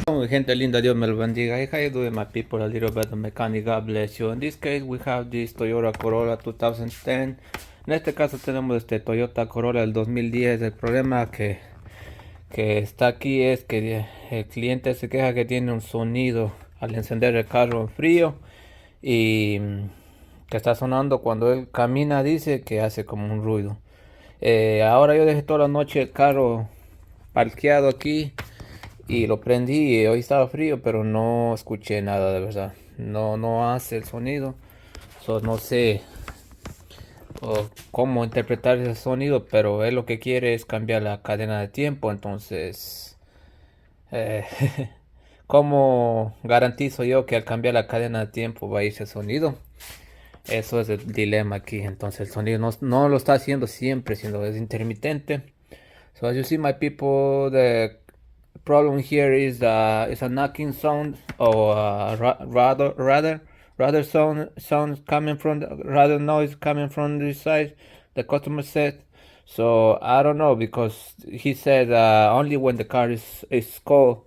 Gente linda, Dios me lo bendiga. Hey, how you doing, my people? A little bit of mechanic, God bless you. In this case, we have this Toyota Corolla 2010. En este caso tenemos este Toyota Corolla del 2010. El problema que está aquí es que el cliente se queja que tiene un sonido al encender el carro en frío y que está sonando cuando él camina, dice que hace como un ruido. Ahora yo dejé toda la noche el carro parqueado aquí y lo prendí y hoy estaba frío, pero no escuché nada de verdad. No hace el sonido. No sé cómo interpretar ese sonido, pero él lo que quiere es cambiar la cadena de tiempo. Entonces, eh, ¿cómo garantizo yo que al cambiar la cadena de tiempo va a irse el sonido? Eso es el dilema aquí. Entonces el sonido no lo está haciendo siempre, sino es intermitente. So as you see, my people, the problem here is a knocking sound, or rather sound coming from rather noise coming from this side. The customer said. So I don't know, because he said only when the car is cold,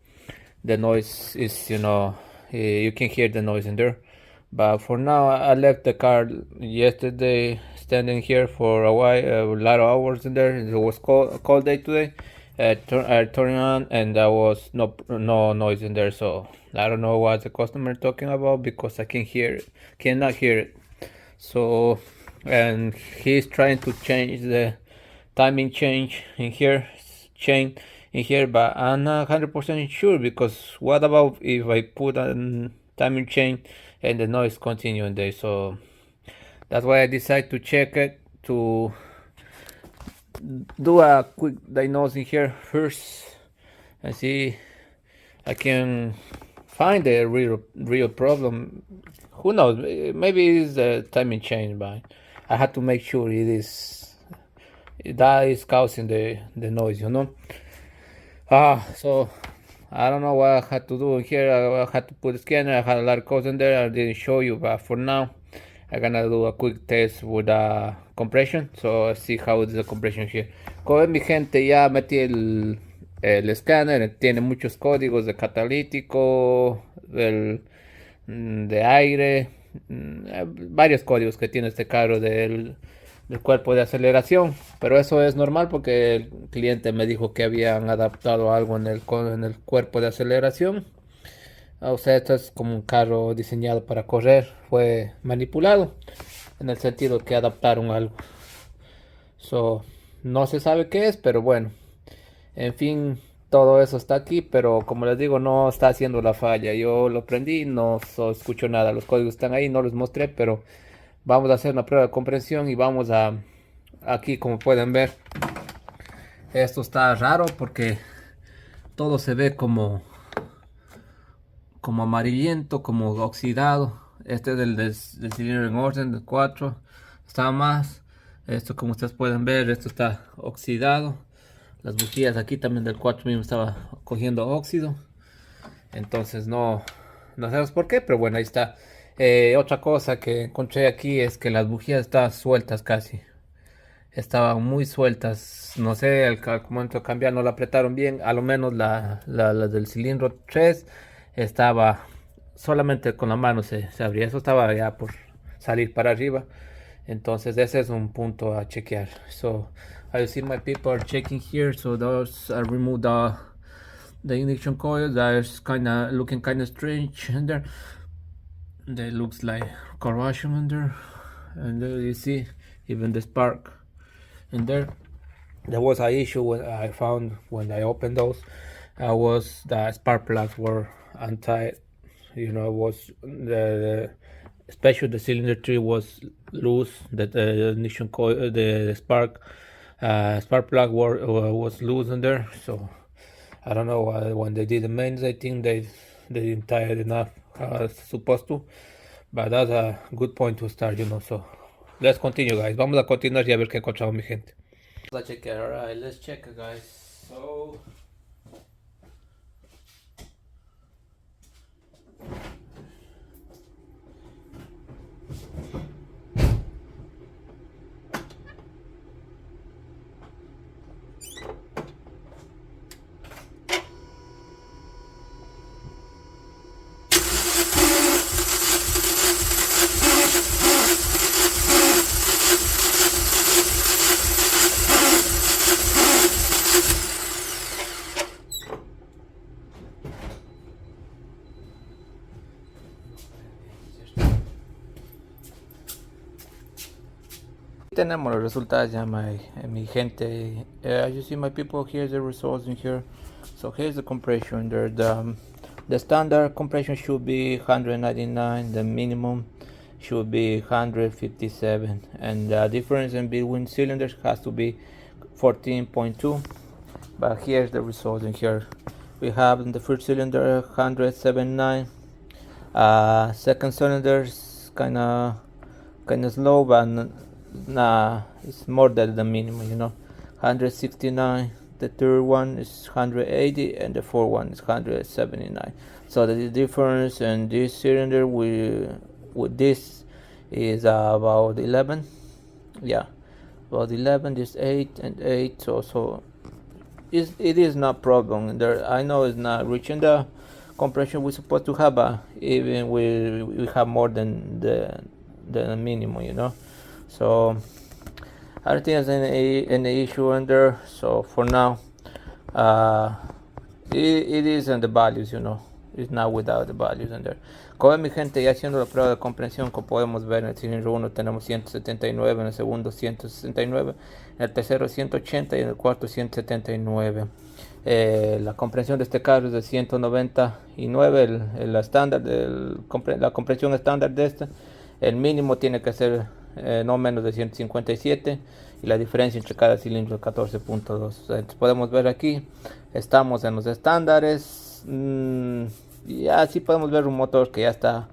the noise is, you can hear the noise in there. But for now, I left the car yesterday standing here for a while, a lot of hours in there. It was cold day today. I turned on and there was no noise in there. So I don't know what the customer talking about, because I cannot hear it. So, and he's trying to change the timing chain in here, but I'm not 100% sure, because what about if I put a timing chain and the noise continuing there? So that's why I decided to check it, to do a quick diagnosis in here first and see I can find the real problem. Who knows? Maybe it's the timing chain, but I had to make sure that is causing the noise. So I don't know what I had to do here. I had to put a scanner. I had a lot of codes in there. I didn't show you, but for now, I'm gonna do a quick test with compression. So let's see how is the compression here. Como ven, mi gente, ya metí el escáner. Tiene muchos códigos de catalítico, de aire, varios códigos que tiene este carro del cuerpo de aceleración, pero eso es normal porque el cliente me dijo que habían adaptado algo en el cuerpo de aceleración. O sea, esto es como un carro diseñado para correr, fue manipulado en el sentido que adaptaron algo. No se sabe qué es, pero bueno, en fin, todo eso está aquí, pero como les digo, no está haciendo la falla. Yo lo prendí, no escucho nada, los códigos están ahí, no los mostré, pero vamos a hacer una prueba de comprensión y vamos aquí, como pueden ver, esto está raro porque todo se ve como amarillento, como oxidado. Este es del cilindro en orden, del 4, está más. Esto, como ustedes pueden ver, esto está oxidado. Las bujías aquí también del 4 mismo estaba cogiendo óxido. Entonces no sabemos por qué, pero bueno, ahí está. Otra cosa que encontré aquí es que las bujías estaban sueltas casi. Estaban muy sueltas. No sé, al momento de cambiar no la apretaron bien. A lo menos la del cilindro 3 estaba solamente con la mano se abría. Eso estaba ya por salir para arriba. Entonces ese es un punto a chequear. So I see my people are checking here. So those I removed the ignition coil. That's looking kind of strange in there. There looks like corrosion in there, and there you see even the spark in there. There was an issue when I found when I opened those. Was the spark plugs were untied. Was especially the cylinder 3 was loose. The ignition coil, the spark plug was loose in there. So I don't know when they did the mains. I think they didn't tie it enough as supposed to. But that's a good point to start, So let's continue, guys. Vamos a continuar y a ver qué encontramos, mi gente. Let's check it. Alright, let's check it, guys. So tenemos los resultados ya, mi gente. As you see, my people, here's the results in here. So here's the compression. There, the standard compression should be 199. The minimum should be 157, and the difference in between cylinders has to be 14.2. But here's the result in here. We have in the first cylinder 179. Second cylinder is kind of slow, but nah, it's more than the minimum, 169. The third one is 180, and the fourth one is 179. So the difference in this cylinder with this is about 11. Yeah, about 11. This 8 and 8. So it is not problem there. I know it's not reaching the compression we're supposed to have, but even we have more than the minimum, So I don't think there's any issue in there. So for now, it is in the values, It's not without the values in there. Como ven, mi gente, ya haciendo la prueba de comprensión, como podemos ver, en el cilindro 1 tenemos 179, en el segundo 169, en el tercero 180 y en el cuarto 179. La comprensión de este carro es de 199, la comprensión estándar de este. El mínimo tiene que ser no menos de 157, y la diferencia entre cada cilindro es 14.2. Entonces podemos ver aquí, estamos en los estándares. Y así podemos ver un motor que ya está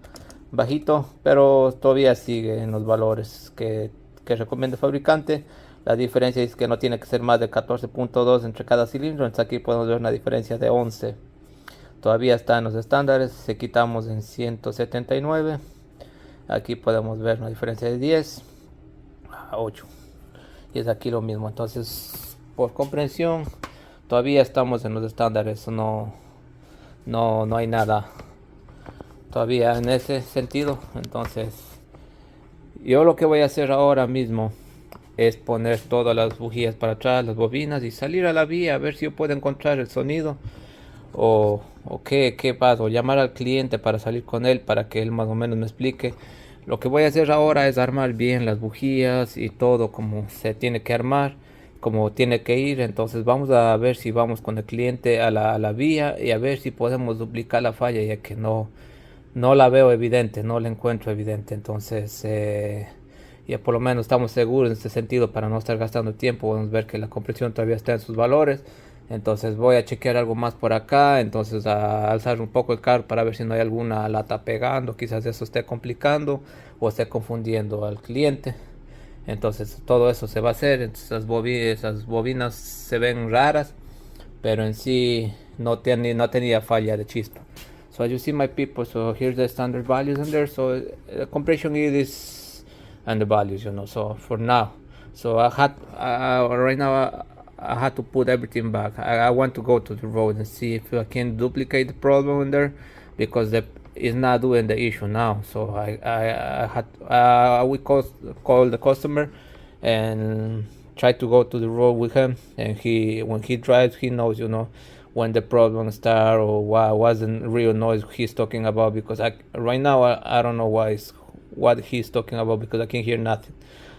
bajito, pero todavía sigue en los valores que recomienda el fabricante. La diferencia es que no tiene que ser más de 14.2 entre cada cilindro. Entonces aquí podemos ver una diferencia de 11. Todavía está en los estándares. Si quitamos en 179, aquí podemos ver una diferencia de 10 a 8. Y es aquí lo mismo. Entonces, por comprensión, todavía estamos en los estándares. No hay nada todavía en ese sentido. Entonces, yo lo que voy a hacer ahora mismo es poner todas las bujías para atrás, las bobinas, y salir a la vía a ver si yo puedo encontrar el sonido o qué pasa, o llamar al cliente para salir con él para que él más o menos me explique. Lo que voy a hacer ahora es armar bien las bujías y todo como se tiene que armar, como tiene que ir. Entonces vamos a ver si vamos con el cliente a la vía y a ver si podemos duplicar la falla, ya que no la veo evidente, no la encuentro evidente. Entonces ya por lo menos estamos seguros en este sentido para no estar gastando tiempo. Vamos a ver que la compresión todavía está en sus valores. Entonces voy a chequear algo más por acá. Entonces a alzar un poco el carro para ver si no hay alguna lata pegando. Quizás eso esté complicando o esté confundiendo al cliente. Entonces todo eso se va a hacer. Entonces, esas bobinas se ven raras, pero en sí no tenía falla de chispa. So as you see, my people, so here's the standard values in there. So compression is and the values, so for now, so I had right now I had to put everything back. I want to go to the road and see if I can duplicate the problem in there, because it's not doing the issue now. So we call the customer and try to go to the road with him, and when he drives, he knows, when the problem starts or what wasn't real noise he's talking about, because right now I don't know what he's talking about, because I can't hear nothing.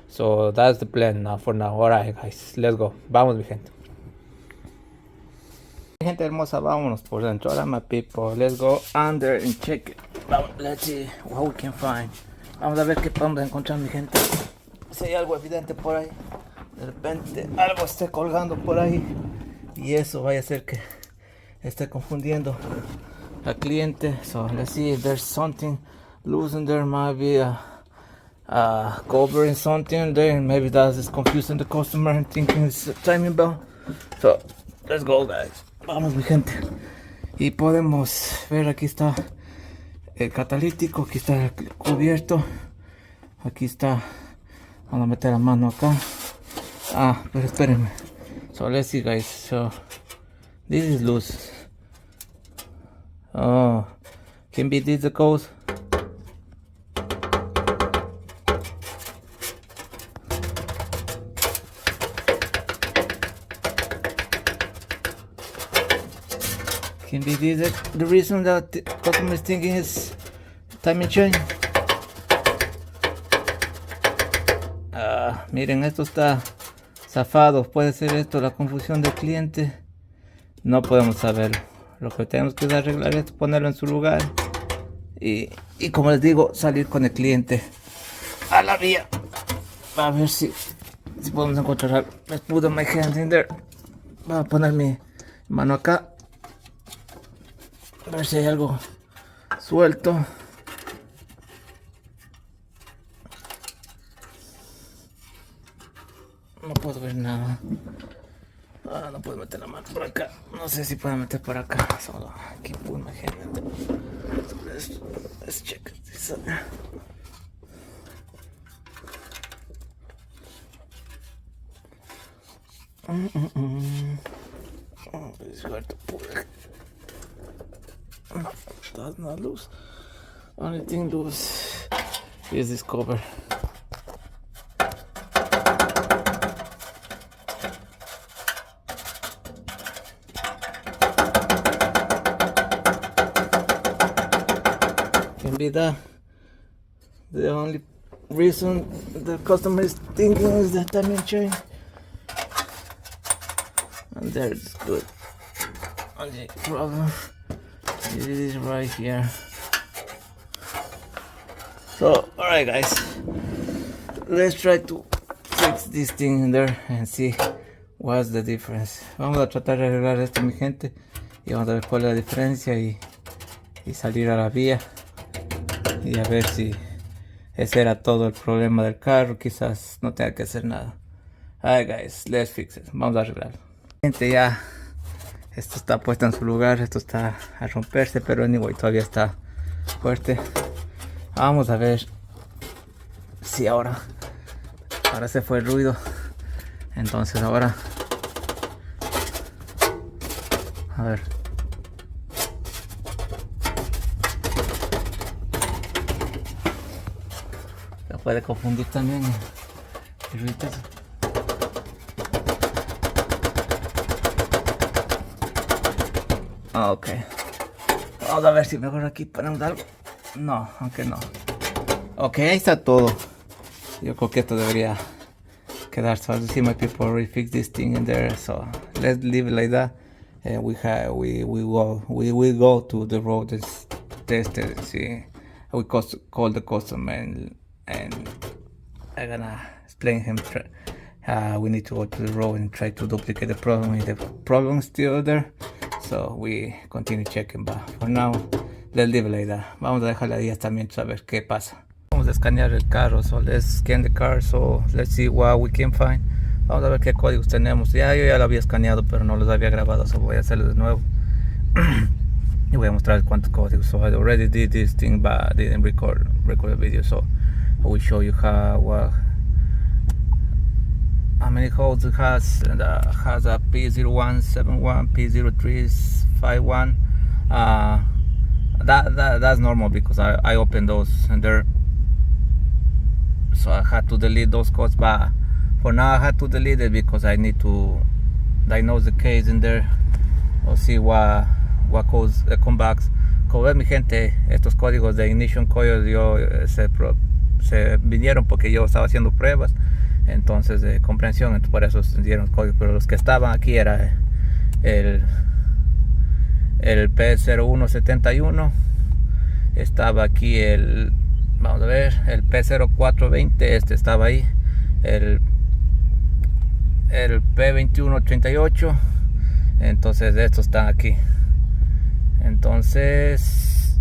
So that's the plan now for now. Alright guys, let's go. Vamos, mi gente. Gente hermosa, vámonos por dentro. Ahora, my people, let's go under and check it. Let's see what we can find. Vamos a ver qué podemos encontrar, mi gente. Si hay algo evidente por ahí, de repente algo esté colgando por ahí, y eso vaya a ser que esté confundiendo al cliente. So let's see if there's something loose in there. Might be covering something there, and maybe that is confusing the customer and thinking it's a timing belt. So let's go, guys. Vamos, mi gente. Y podemos ver, aquí está el catalítico, aquí está el cubierto, aquí está. Vamos a meter la mano acá. Pero espérenme. So let's see, guys. So this is loose. Can be this the cause. Can be this the reason that the customer is thinking is timing chain. miren, esto está zafado. Puede ser esto la confusión del cliente. No podemos saberlo. Lo que tenemos que arreglar es ponerlo en su lugar. Y como les digo, salir con el cliente a la vía. A ver si podemos encontrar algo. Let's put my hand in there. Voy a poner mi mano acá. A ver si hay algo suelto. No puedo ver nada. No puedo meter la mano por acá. No sé si puedo meter por acá. Solo aquí put my hand in there. So let's check this out. Oh, it's hard to pull it. No, that's not loose. Only thing loose is this cover. Can be the only reason the customer is thinking is the timing chain. And there it's good. Only problem is right here. So, alright guys, let's try to fix this thing in there and see what's the difference. Vamos a tratar de arreglar esto, mi gente, y vamos a ver cuál es la diferencia y salir a la vía y a ver si ese era todo el problema del carro. Quizás no tenga que hacer nada. Alright guys, let's fix it. Vamos a arreglarlo. Gente, ya esto está puesto en su lugar. Esto está a romperse, pero anyway todavía está fuerte. Vamos a ver si ahora se fue el ruido. Entonces ahora a ver. Se puede confundir también el ruido. Ok, vamos a ver si mejor aquí ponemos algo. No, aunque no. Ok, ahí está todo. Yo creo que esto debería quedar. So as you see, my people already fixed this thing in there. So let's leave it like that. And we will go to the road and test it. See, we call the customer and I'm gonna explain him. We need to go to the road and try to duplicate the problem. If the problem is still there. So we continue checking, but for now, let's leave it like that. Vamos a dejarle ahí hasta mientras a ver qué pasa. Vamos a escanear el carro, so let's scan the car, so let's see what we can find. Vamos a ver qué códigos tenemos. Yo ya lo había escaneado, pero no los había grabado, so voy a hacerlo de nuevo. Y voy a mostrar cuántos códigos. So I already did this thing, but I didn't record the video, so I will show you how many holes it has. And has a P0171, P0351. That's normal because I opened those and there, so I had to delete those codes. But for now I had to delete it because I need to diagnose the case in there or see what codes come back. Como ven, mi gente, estos códigos de ignition coil se vinieron porque yo estaba haciendo pruebas, entonces de comprensión, entonces por eso se dieron códigos, pero los que estaban aquí era el P0171, estaba aquí vamos a ver, el P0420, este estaba ahí, el P2138, entonces estos están aquí. Entonces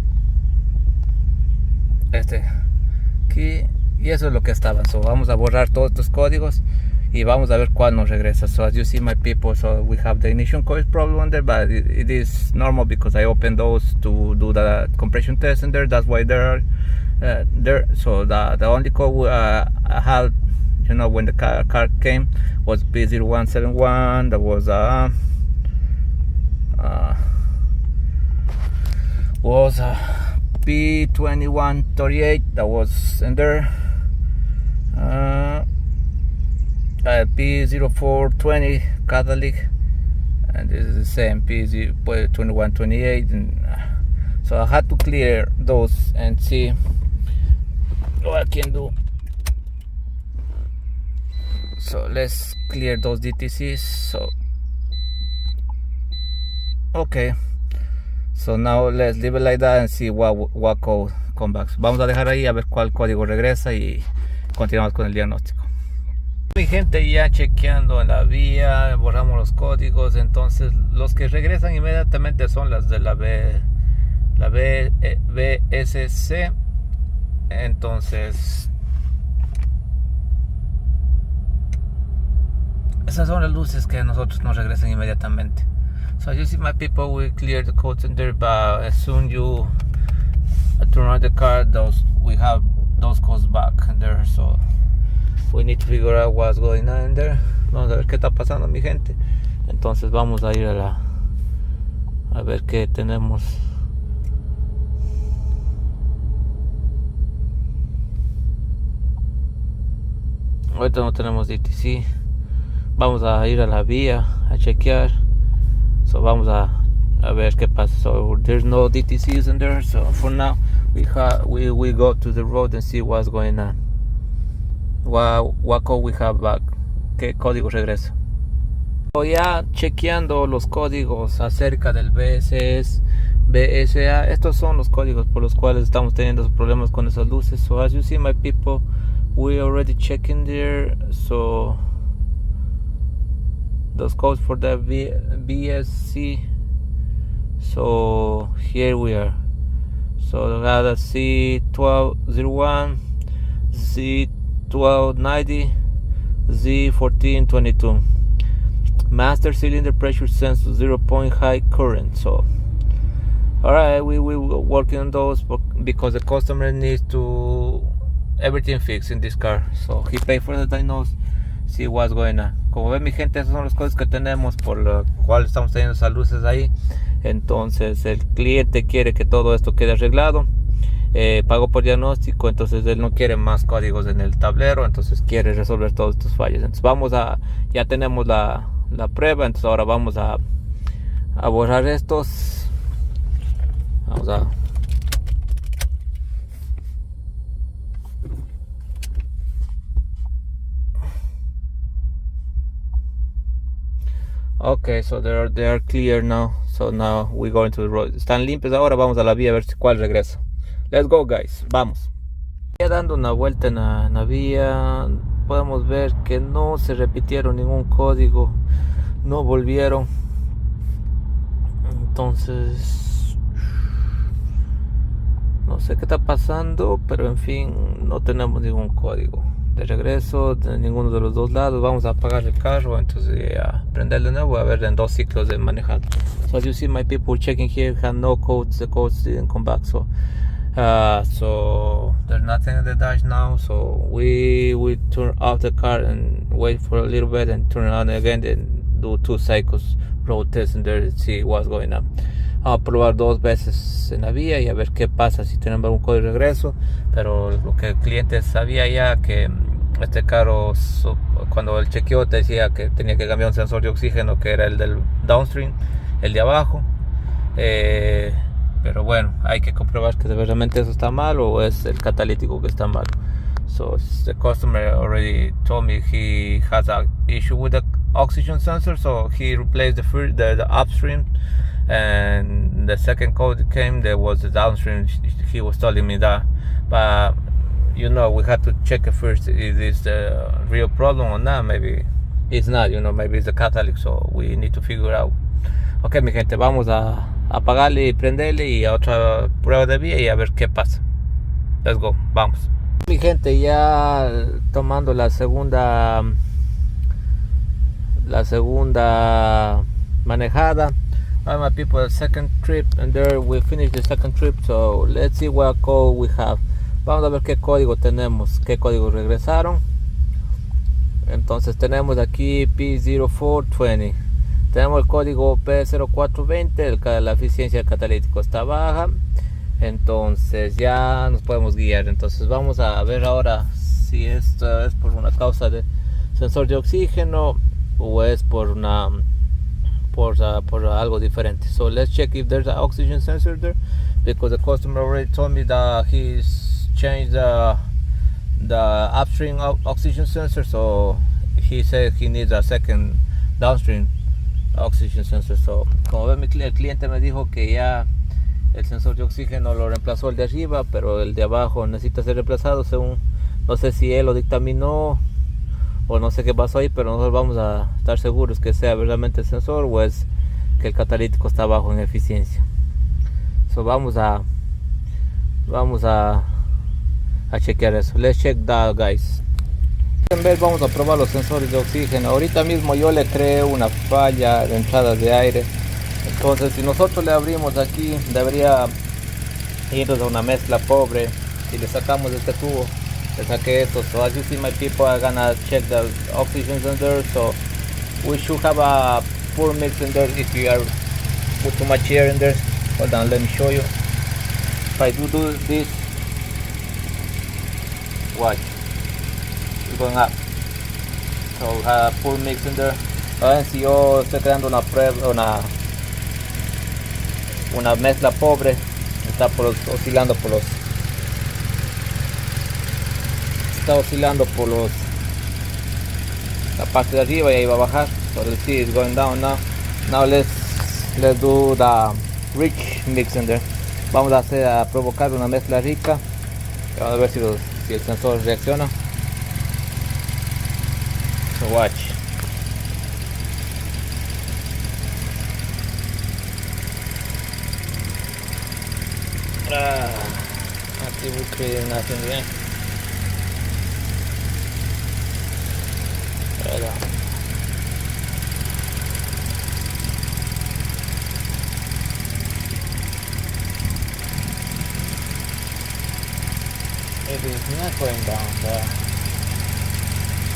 aquí, y eso es lo que estaban. So vamos a borrar todos estos códigos y vamos a ver cuál nos regresa. So as you see, my people, so we have the ignition coil problem on there, but it is normal because I opened those to do the compression test in there. That's why they're there. So the only code I had, you know, when the car came was P0171. That was P2138. That was in there. P0420 Catholic, and this is the same P2128. And so I had to clear those and see what I can do. So let's clear those DTCs. So okay, so now let's leave it like that and see what code comes back. Vamos a dejar ahí a ver cuál código regresa y continuamos con el diagnóstico. Mi gente, ya chequeando en la vía, borramos los códigos. Entonces los que regresan inmediatamente son las de la BSC. Entonces esas son las luces que a nosotros nos regresan inmediatamente. So you see, my people, we clear the codes in there, but as soon you turn on the car, we have those codes back in there. So we need to figure out what's going on in there. Vamos a ver qué está pasando, mi gente. Entonces vamos a ir a ver qué tenemos. Ahorita no tenemos DTC. Vamos a ir a la vía a chequear. So vamos a ver qué pasa. So there's no DTCs in there. So for now we go to the road and see what's going on. What code we have back. ¿Qué código regresa? So ya chequeando los códigos acerca del BSA. Estos son los códigos por los cuales estamos teniendo problemas con esas luces. So as you see, my people, we already checking there. So those codes for the BSC. So here we are. So we got a C1201, Z1290, Z1422. Master cylinder pressure sensor, 0 high current. So alright, we will working on those because the customer needs to everything fixed in this car. So he paid for the diagnose, see what's going on. Como ven, mi gente, esas son las cosas que tenemos por lo cual estamos teniendo esas luces ahí. Entonces el cliente quiere que todo esto quede arreglado. Pagó por diagnóstico, entonces él no quiere más códigos en el tablero, entonces quiere resolver todos estos fallos. Entonces ya tenemos la prueba, entonces ahora vamos a borrar estos. Vamos a okay, so they are clear now. So now we go into the road. Están limpios ahora, vamos a la vía a ver cuál regresa. Let's go, guys, vamos. Ya dando una vuelta en la vía, podemos ver que no se repitieron ningún código, no volvieron. Entonces no sé qué está pasando, pero en fin, no tenemos ningún código de regreso de ninguno de los dos lados. Vamos a apagar el carro, entonces a prender de nuevo, a ver en 2 ciclos de manejado. So as you see, my people checking here have no codes. The codes didn't come back, so there's nothing in the dash now. So we turn off the car and wait for a little bit and turn it on again and do 2 cycles road test and there see what's going on. Vamos a probar 2 veces en la vía y a ver qué pasa si tenemos algún código de regreso. Pero lo que el cliente sabía ya, que este carro, cuando el chequeo te decía que tenía que cambiar un sensor de oxígeno, que era el del downstream, el de abajo. Pero bueno, hay que comprobar que realmente eso está mal o es el catalítico que está mal. So the customer already told me he has an issue with the oxygen sensor, so he replaced the upstream, and the second code came, there was the downstream. He was telling me that, but you know, we had to check it first, is this the real problem or not? Maybe it's not, you know, maybe it's the catalytic, so we need to figure out. Ok, mi gente, vamos a apagarle y prenderle y a otra prueba de vía y a ver qué pasa. Let's go, vamos. Mi gente, ya tomando la segunda manejada. Alright, my people, the second trip, and there we finished the second trip. So let's see what code we have. Vamos a ver qué código tenemos, qué códigos regresaron. Entonces tenemos aquí P0420, tenemos el código P0420, la eficiencia del catalítico está baja. Entonces ya nos podemos guiar. Entonces vamos a ver ahora si esto es por una causa de sensor de oxígeno o es por algo diferente. So let's check if there's an oxygen sensor there, because the customer already told me that he's changed the upstream oxygen sensor, so he said he needs a second downstream oxygen sensor. So, como ven, el cliente me dijo que ya el sensor de oxígeno lo reemplazó el de arriba, pero el de abajo necesita ser reemplazado según, no sé si él lo dictaminó o no sé qué pasó ahí, pero nosotros vamos a estar seguros que sea verdaderamente el sensor o es que el catalítico está bajo en eficiencia. So, vamos a chequear eso. Let's check that, guys. En vez vamos a probar los sensores de oxígeno. Ahorita mismo yo le creé una falla de entradas de aire. Entonces si nosotros le abrimos aquí, debería irnos a una mezcla pobre. Si le sacamos este tubo, le saqué esto. So as you see, my people are gonna check the oxygen sensor. So we should have a poor mix in there if you are put too much air in there. Hold on, let me show you. If I do this, watch, it's going up. So poor mix in there. A ver si yo estoy creando una prueba, una mezcla pobre. Está oscilando por la parte de arriba y ahí va a bajar. So let's see, it's going down now. Now let's do the rich mix in there. Vamos a provocar una mezcla rica. Vamos a ver si el sensor reacciona. So watch. Aquí we're creating nothing again. It is not going down.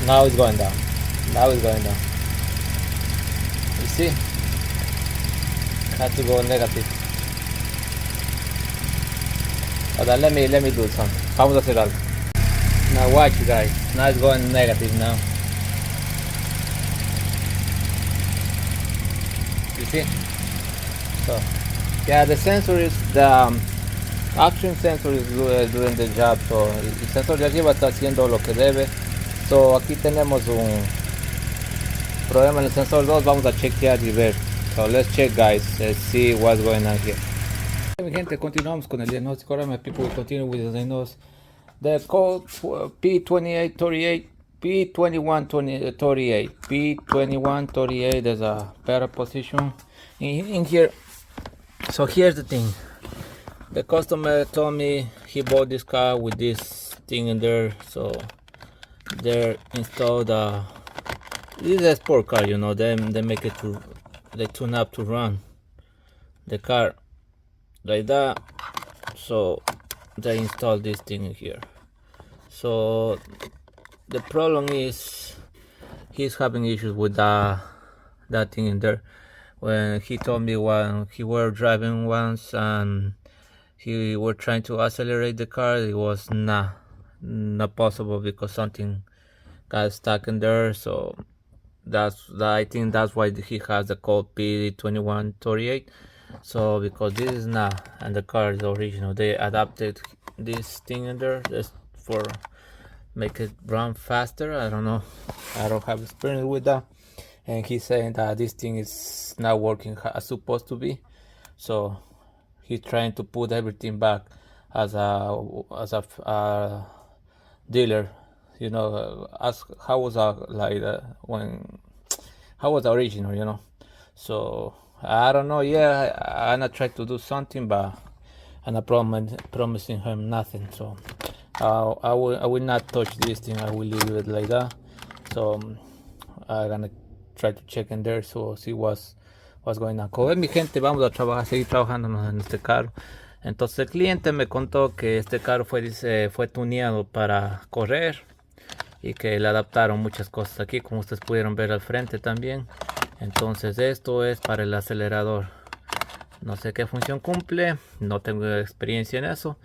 Now it's going down. Now it's going down. You see? Had to go negative. Hold on, let me do something. Vamos a hacer algo. Now watch, you guys. Now it's going negative now. You see? So yeah, the sensor is the action sensor is doing the job. So el sensor de arriba está haciendo lo que debe. So aquí tenemos un problema en el sensor 2. Vamos a chequear y ver. So let's check, guys. Let's see what's going on here. Mi gente, continuamos con el diagnóstico. Ahora my people will continue with the diagnosis. The code P2838, P2138, P2138. There's a better position in here. So here's the thing. The customer told me he bought this car with this thing in there. So they installed this is a sport car, you know. They make it they tune up to run the car like that. So they installed this thing in here. So the problem is he's having issues with that thing in there. When he told me when he were driving once and he were trying to accelerate the car, it was not possible because something got stuck in there. So I think that's why he has the code P2138. So because this is not, and the car is original, they adapted this thing in there just for make it run faster. I don't know, I don't have experience with that. And he's saying that this thing is not working as supposed to be. So he's trying to put everything back as a dealer, you know, as how was how was the original, you know. So I don't know. Yeah, I'm not trying to do something, but I'm not promising him nothing. So I will not touch this thing. I will leave it like that. So I'm gonna try to check in there, so see what's going on. Como ven, mi gente, vamos a seguir trabajando en este carro. Entonces el cliente me contó que este carro fue tuneado para correr y que le adaptaron muchas cosas aquí, como ustedes pudieron ver al frente también. Entonces esto es para el acelerador. No sé qué función cumple, no tengo experiencia en eso,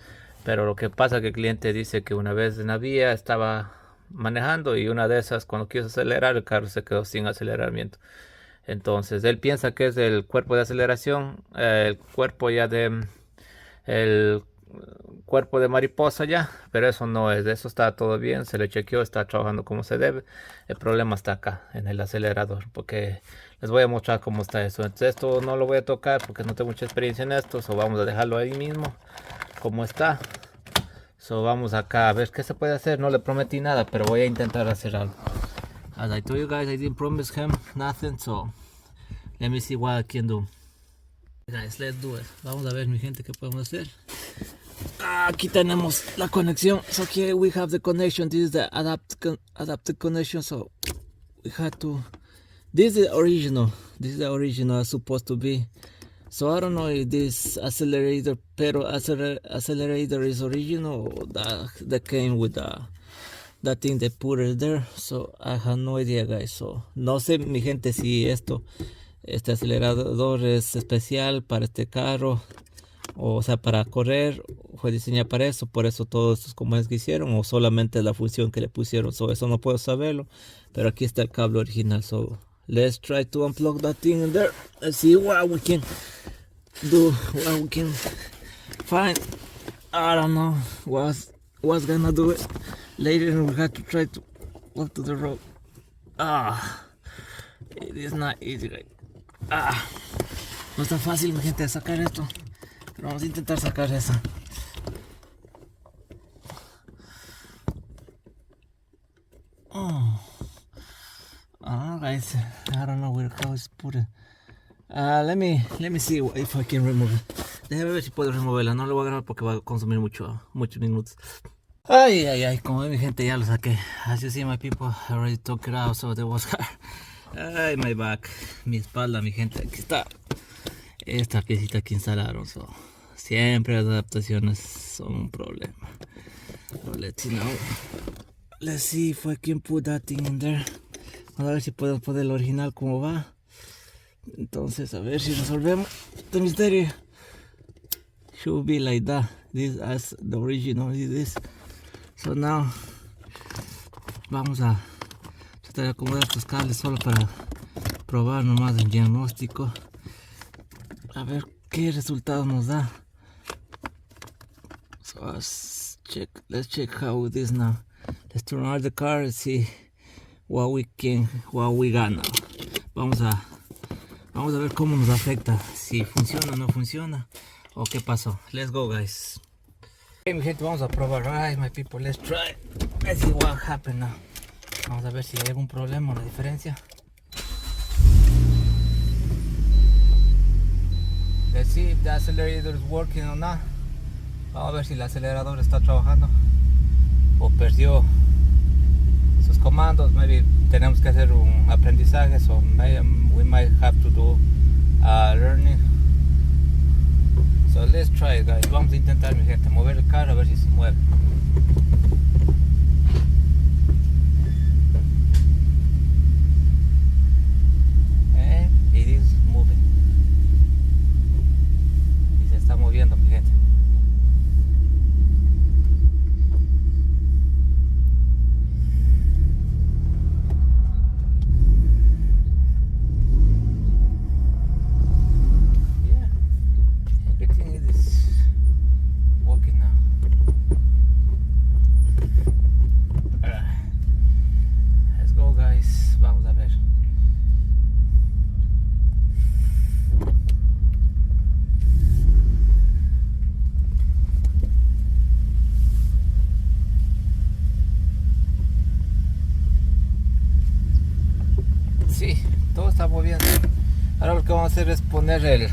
pero lo que pasa es que el cliente dice que una vez en la vía estaba manejando y una de esas, cuando quiso acelerar, el carro se quedó sin aceleramiento. Entonces él piensa que es el cuerpo de aceleración, el cuerpo ya de cuerpo de mariposa ya, pero eso no es, eso está todo bien, se le chequeó, está trabajando como se debe. El problema está acá en el acelerador, porque les voy a mostrar cómo está eso. Entonces esto no lo voy a tocar porque no tengo mucha experiencia en esto, so vamos a dejarlo ahí mismo como está. So vamos acá a ver qué se puede hacer. No le prometí nada, pero voy a intentar hacer algo. As I told you guys, I didn't promise him nothing, so let me see what I can do. Guys, let's do it. Vamos a ver, mi gente, qué podemos hacer. Aquí tenemos la conexión. So here we have the connection. This is the adapted connection. So we had to. This is the original. This is the original supposed to be. So I don't know if this accelerator, pero accelerator is original or that came with that thing they put it there. So I have no idea, guys. So no sé, mi gente, si este acelerador es especial para este carro, o sea, para correr, fue diseñado para eso, por eso todos estos comandos que hicieron, o solamente la función que le pusieron. So eso no puedo saberlo, pero aquí está el cable original. So let's try to unplug that thing in there. Let's see what we can do, what we can find. I don't know what's gonna do it. Later we have to try to walk to the road. It is not easy, right? No es tan fácil, mi gente, sacar esto, pero vamos a intentar sacar eso. Guys, I don't know how it's put it. Let me see if I can remove it. Déjame ver si puedo removerla. No lo voy a grabar porque va a consumir muchos minutos. Ay, como ven, mi gente, ya lo saqué. As you see, my people, I already took it out, so there was hard. Ay, my back, mi espalda, mi gente, aquí está. Esta piecita que instalaron, so siempre las adaptaciones son un problema. So let's see if I can put that thing in there. Vamos a ver si puedo poner el original como va. Entonces, a ver si resolvemos este misterio. Should be like that. This as the original is this. So now vamos a tratar de acomodar estos cables solo para probar nomás el diagnóstico. A ver qué resultado nos da. So let's check how it is now. Let's turn on the car and see what we got now. Vamos a ver cómo nos afecta, si funciona o no funciona, o qué pasó. Let's go, guys. Okay, mi gente, vamos a probar. Alright, my people, let's try. Let's see what happened now. Vamos a ver si hay algún problema o la diferencia. Let's see if the accelerator is working or not. Vamos a ver si el acelerador está trabajando o perdió sus comandos. Maybe tenemos que hacer un aprendizaje, so we might have to do learning. So let's try it, guys. Vamos a intentar, mi gente, mover el carro a ver si se mueve. It is moving. Y se está moviendo, mi gente. Sí, todo está moviendo. Ahora lo que vamos a hacer es poner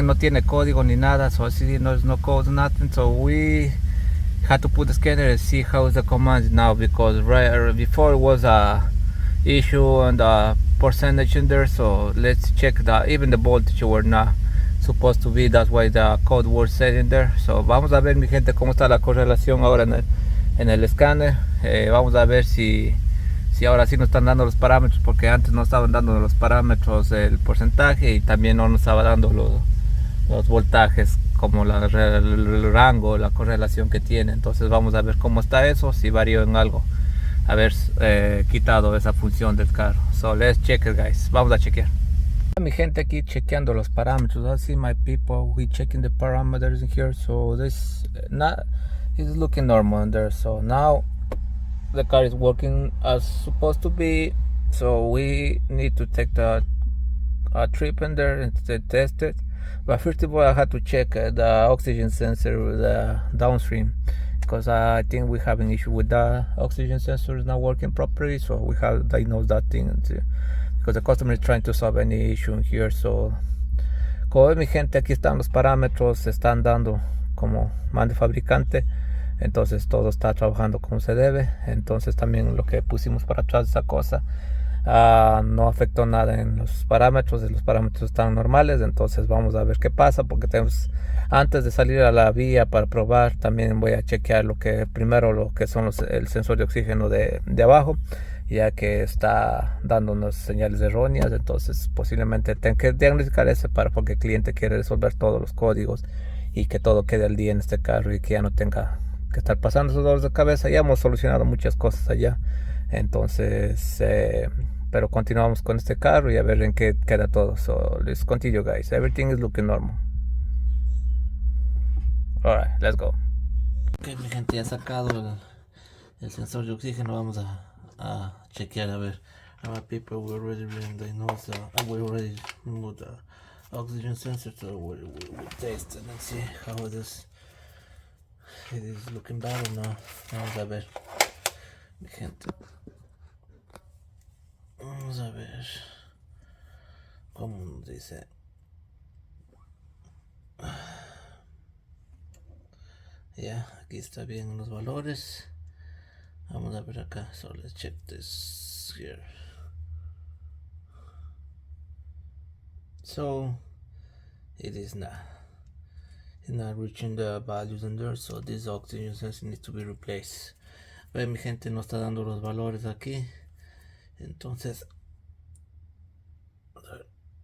no tiene código ni nada, so there's no code, nothing. So we had to put the scanner and see how is the command now, because before it was a issue and a percentage in there. So let's check that even the voltage were not supposed to be. That's why the code was set in there. So vamos a ver, mi gente, cómo está la correlación ahora en el escáner. Vamos a ver si ahora sí nos están dando los parámetros, porque antes no estaban dando los parámetros, el porcentaje, y también no nos estaba dando los voltajes como el rango, la correlación que tiene. Entonces vamos a ver cómo está eso, si varió en algo, haber quitado esa función del carro. So let's check it, guys. Vamos a chequear. Mi gente aquí chequeando los parámetros. I see my people, we checking the parameters in here. So this not is looking normal in there. So now the car is working as supposed to be. So we need to take the trip in there and test it. But first of all, I had to check the oxygen sensor, the downstream, because I think we have an issue with the oxygen sensor is not working properly. So we have diagnosed that thing because the customer is trying to solve any issue here. So, como ven mi gente, aquí están los parámetros, se están dando como manda el fabricante. Entonces todo está trabajando como se debe. Entonces también lo que pusimos para atrás de esa cosa no afectó nada en los parámetros están normales. Entonces vamos a ver qué pasa, porque tenemos, antes de salir a la vía para probar, también voy a chequear lo que son el sensor de oxígeno de abajo, ya que está dando unas señales erróneas. Entonces posiblemente tenga que diagnosticar ese porque el cliente quiere resolver todos los códigos y que todo quede al día en este carro y que ya no tenga que estar pasando esos dolores de cabeza. Ya hemos solucionado muchas cosas allá. Entonces pero continuamos con este carro y a ver en qué queda todo. So let's continue, guys. Everything is looking normal. Alright, let's go. Ok, mi gente, ya sacado el sensor de oxígeno. Vamos a chequear a ver. Our people we already diagnosed, we already removed the oxygen sensor, so we test and see how it is looking bad or no. Vamos a ver, mi gente. Vamos a ver cómo dice. Ya, aquí está bien los valores. Vamos a ver acá. So let's check this here. So it is not. It's not reaching the values in there. So this oxygen sensor needs to be replaced. Ve, mi gente, no está dando los valores aquí. Entonces,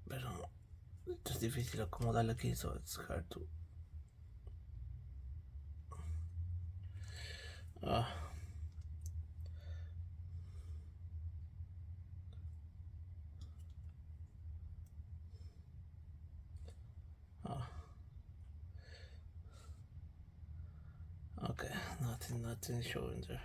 pero es difícil acomodarle aquí, so it's hard to. Okay, nothing showing there.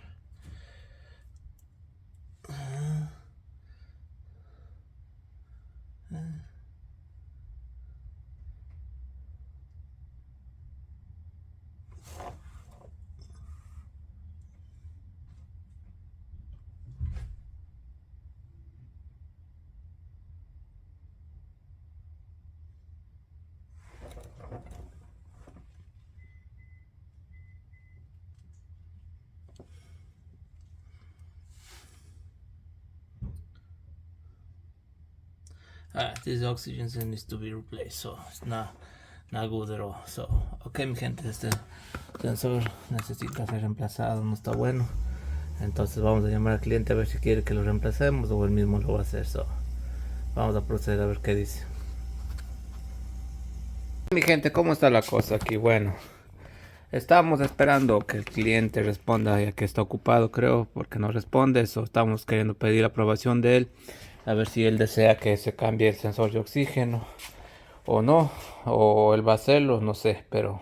This oxygen needs to be replaced, so it's not good at all. So, ok, mi gente, este sensor necesita ser reemplazado, no está bueno. Entonces vamos a llamar al cliente a ver si quiere que lo reemplacemos o él mismo lo va a hacer. So, vamos a proceder a ver qué dice. Mi gente, ¿cómo está la cosa aquí? Bueno, estamos esperando que el cliente responda, ya que está ocupado, creo, porque no responde. Eso, estamos queriendo pedir aprobación de él, a ver si él desea que se cambie el sensor de oxígeno o no, o él va a hacerlo, no sé, pero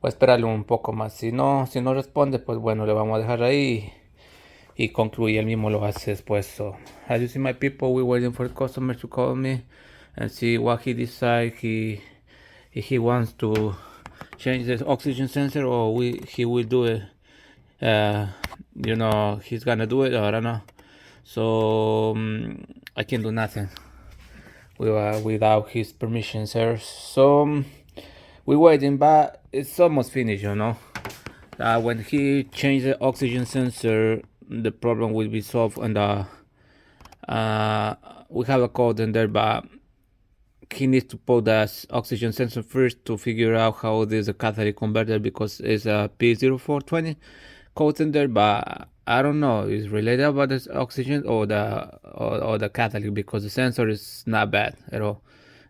voy a esperarle un poco más. Si no responde, pues bueno, le vamos a dejar ahí y concluye, él mismo lo hace después. So, as you see, my people, we're waiting for the customer to call me and see what he decides. If he wants to change the oxygen sensor or he will do it. He's gonna do it, or I don't know. So I can do nothing without his permission, sir. So we're waiting, but it's almost finished, when he changed the oxygen sensor, the problem will be solved. And we have a code in there, but he needs to put the oxygen sensor first to figure out how it is a catalytic converter, because it's a P0420 code in there, but I don't know it's related about this oxygen or the catalytic, because the sensor is not bad at all,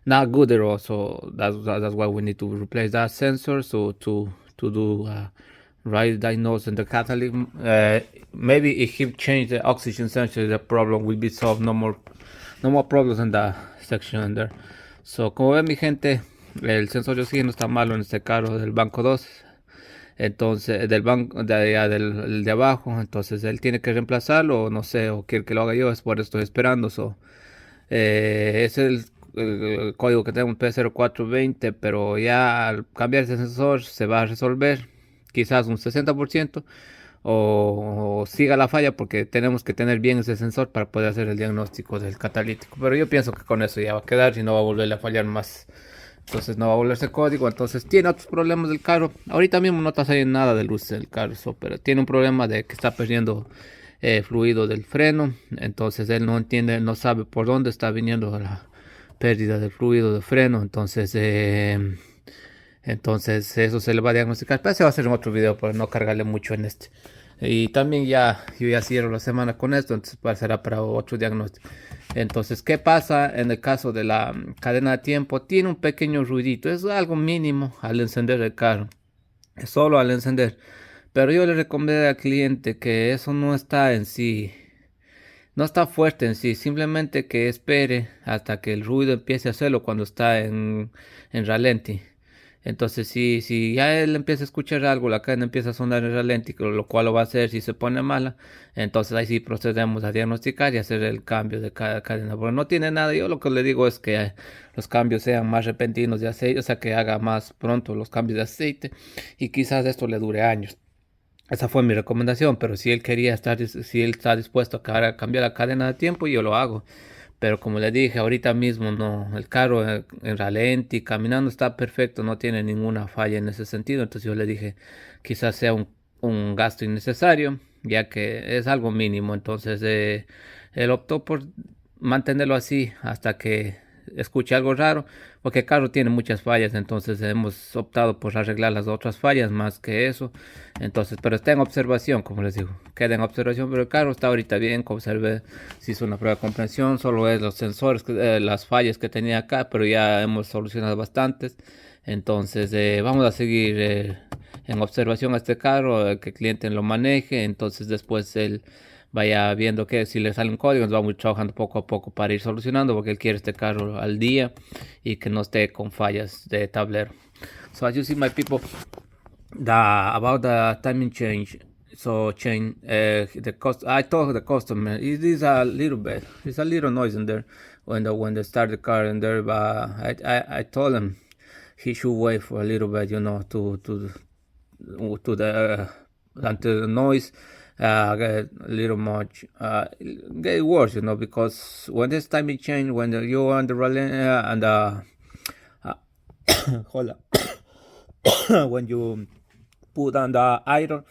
not good at all. So that's why we need to replace that sensor, so to do right diagnose in the catalytic. Maybe if he change the oxygen sensor, the problem will be solved. No more no more problems in the section in there. So como ven mi gente, el sensor de oxígeno está malo en este carro del banco 2. Entonces, del banco del de abajo, entonces él tiene que reemplazarlo, o no sé, o quiere que lo haga yo, es por eso estoy esperando. Es el código que tenemos P0420, pero ya al cambiar ese sensor se va a resolver quizás un 60%, o siga la falla, porque tenemos que tener bien ese sensor para poder hacer el diagnóstico del catalítico. Pero yo pienso que con eso ya va a quedar y no va a volver a fallar más. Entonces no va a volverse código. Entonces tiene otros problemas del carro. Ahorita mismo no está saliendo nada de luz del carro, pero tiene un problema de que está perdiendo fluido del freno. Entonces él no entiende, no sabe por dónde está viniendo la pérdida del fluido de freno. Entonces eso se le va a diagnosticar. Pero se va a hacer en otro video para no cargarle mucho en este. Y también yo ya cierro la semana con esto, entonces será para otro diagnóstico. Entonces, ¿qué pasa en el caso de la cadena de tiempo? Tiene un pequeño ruidito, es algo mínimo al encender el carro, es solo al encender. Pero yo le recomendé al cliente que eso no está en sí, no está fuerte en sí, simplemente que espere hasta que el ruido empiece a hacerlo cuando está en ralenti. Entonces, si ya él empieza a escuchar algo, la cadena empieza a sonar en ralenti, lo cual lo va a hacer si se pone mala, entonces ahí sí procedemos a diagnosticar y hacer el cambio de cada cadena. Porque no tiene nada, yo lo que le digo es que los cambios sean más repentinos de aceite, o sea, que haga más pronto los cambios de aceite, y quizás esto le dure años. Esa fue mi recomendación, pero si él si él está dispuesto a cambiar la cadena de tiempo, yo lo hago. Pero como le dije, ahorita mismo no, el carro en ralenti, caminando está perfecto, no tiene ninguna falla en ese sentido. Entonces yo le dije, quizás sea un gasto innecesario, ya que es algo mínimo. Entonces él optó por mantenerlo así hasta que escuche algo raro, porque el carro tiene muchas fallas, entonces hemos optado por arreglar las otras fallas más que eso. Entonces, pero está en observación, como les digo, queda en observación, pero el carro está ahorita bien. Como se ve, se hizo una prueba de comprensión, solo es los sensores, las fallas que tenía acá, pero ya hemos solucionado bastantes. Entonces vamos a seguir en observación a este carro, que el cliente lo maneje, entonces después él vaya viendo que si le salen códigos, vamos a ir trabajando poco a poco para ir solucionando, porque él quiere este carro al día y que no esté con fallas de tablero. So as you see, my people, about the timing change, the cost, I told the customer it is a little bit, it's a little noise in there when they start the car in there, but I told him he should wait for a little bit, to the until the noise get a little much, get worse, because when this timing change, when you're on the rally and hold on, when you put on the idle,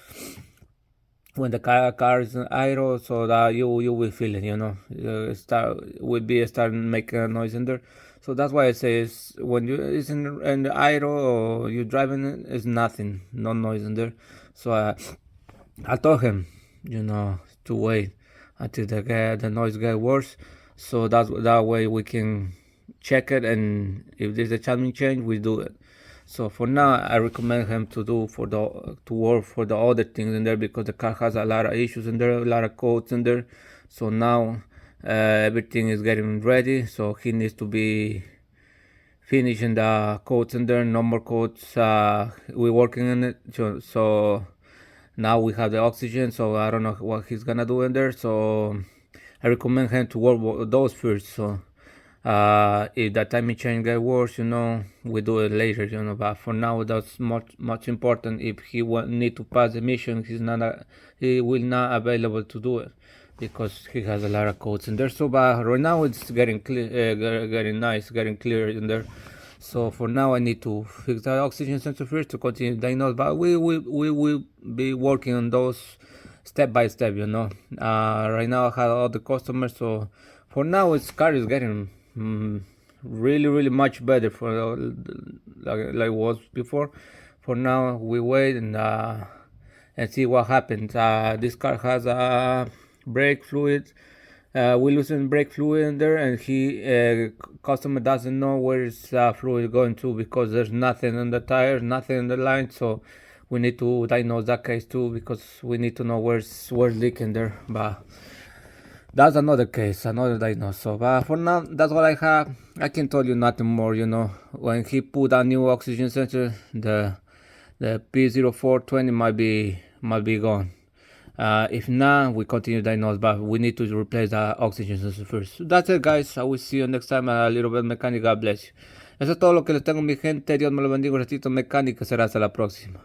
when the car is idle, so that you will feel it, start making a noise in there. So that's why I say when you is in the idle or you driving, it's nothing, no noise in there. So I told him, to wait until the noise get worse. So that way we can check it, and if there's a timing change, we do it. So for now, I recommend him to work for the other things in there, because the car has a lot of issues in there, a lot of codes in there. So now everything is getting ready. So he needs to be finishing the codes in there, no more codes. We're working on it. So now we have the oxygen. So I don't know what he's gonna do in there. So I recommend him to work those first. So if that timing change get worse, we do it later, but for now that's much important. If he need to pass the mission, he will not available to do it, because he has a lot of codes in there. So but right now it's getting clear, getting nice, getting clear in there. So for now I need to fix the oxygen sensor first to continue diagnose, but we will be working on those step by step. Right now I have all the customers, so for now its car is getting really much better for like it was before. For now we wait and see what happens. This car has brake fluid. We loosen brake fluid in there, and customer doesn't know where is fluid going to, because there's nothing on the tires, nothing in the line. So we need to diagnose that case too, because we need to know where's leaking there. But that's another case, another diagnosis. So, but for now, that's what I have. I can tell you nothing more. You know, when he put a new oxygen sensor, the P0420 might be gone. If not, we continue diagnose, but we need to replace the oxygen sensor first. So that's it, guys. I will see you next time a Little Bit Mechanic. God bless you. Eso es todo lo que les tengo, mi gente. Dios me lo bendiga. Ratito Mecánica. Será hasta la próxima.